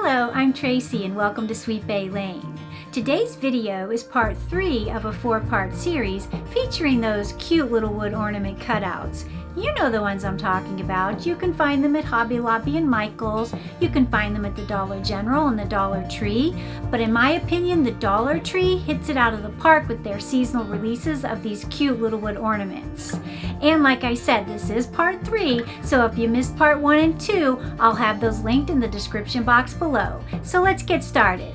Hello, I'm Tracy and welcome to Sweet Bay Lane. Today's video is part 3 of a 4-part series featuring those cute little wood ornament cutouts. You know the ones I'm talking about. You can find them at Hobby Lobby and Michael's. You can find them at the Dollar General and the Dollar Tree. But in my opinion, the Dollar Tree hits it out of the park with their seasonal releases of these cute little wood ornaments. And like I said, this is part 3, so if you missed part 1 and 2, I'll have those linked in the description box below. So let's get started.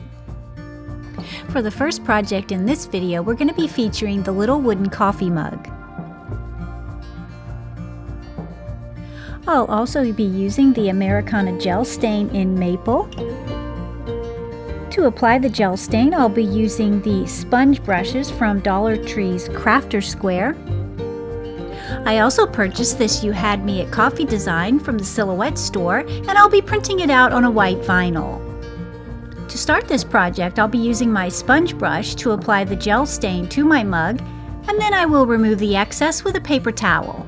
For the first project in this video, we're going to be featuring the little wooden coffee mug. I'll also be using the Americana gel stain in maple. To apply the gel stain, I'll be using the sponge brushes from Dollar Tree's Crafter Square. I also purchased this You Had Me at Coffee design from the Silhouette store, and I'll be printing it out on a white vinyl. To start this project, I'll be using my sponge brush to apply the gel stain to my mug, and then I will remove the excess with a paper towel.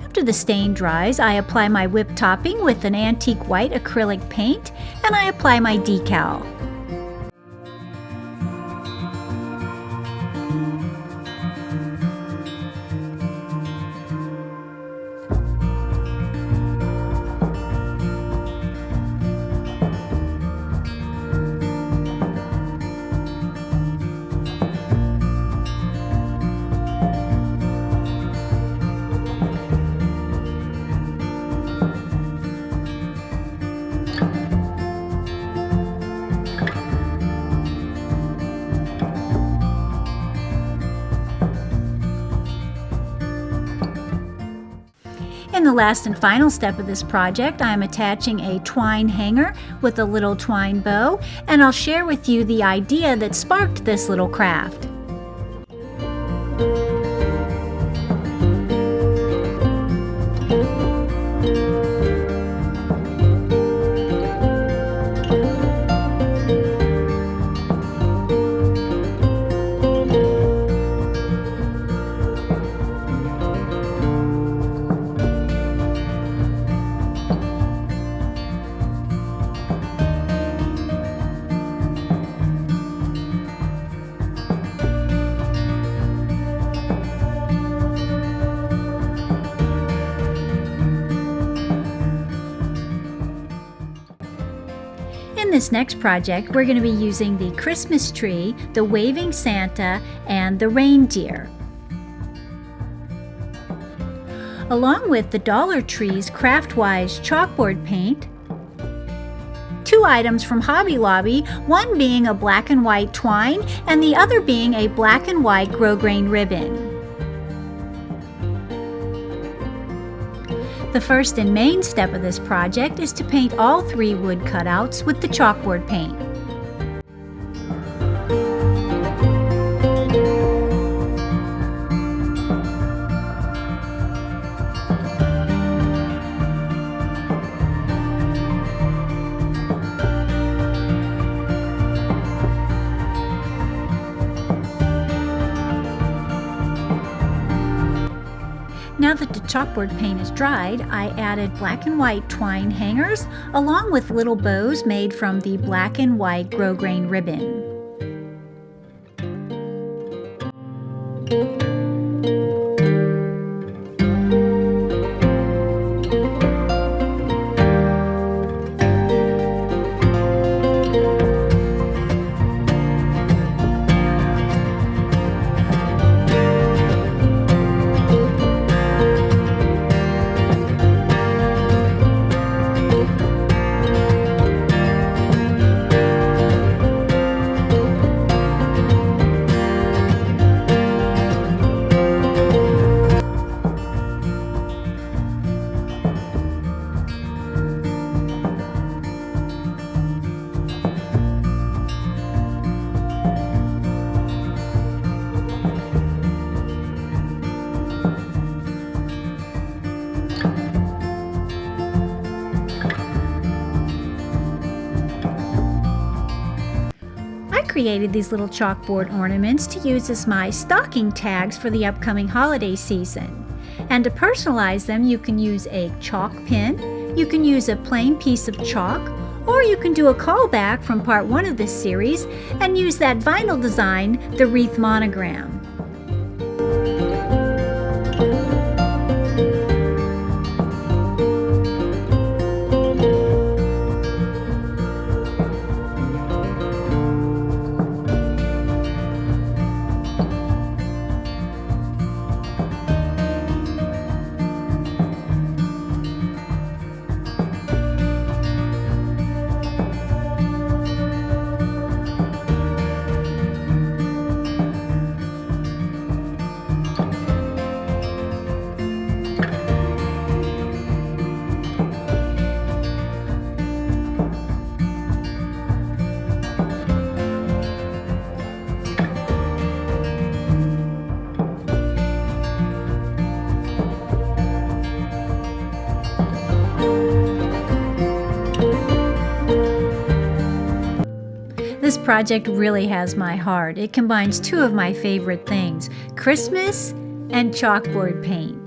After the stain dries, I apply my whipped topping with an antique white acrylic paint, and I apply my decal. In the last and final step of this project, I am attaching a twine hanger with a little twine bow, and I'll share with you the idea that sparked this little craft. In this next project, we're going to be using the Christmas tree, the waving Santa, and the reindeer, along with the Dollar Tree's Craftwise chalkboard paint, 2 items from Hobby Lobby, one being a black and white twine and the other being a black and white grosgrain ribbon. The first and main step of this project is to paint all 3 wood cutouts with the chalkboard paint. Now that the chalkboard paint is dried, I added black and white twine hangers along with little bows made from the black and white grosgrain ribbon. created these little chalkboard ornaments to use as my stocking tags for the upcoming holiday season. And to personalize them, you can use a chalk pin, you can use a plain piece of chalk, or you can do a callback from part 1 of this series and use that vinyl design, the wreath monogram. This project really has my heart. It combines two of my favorite things, Christmas and chalkboard paint.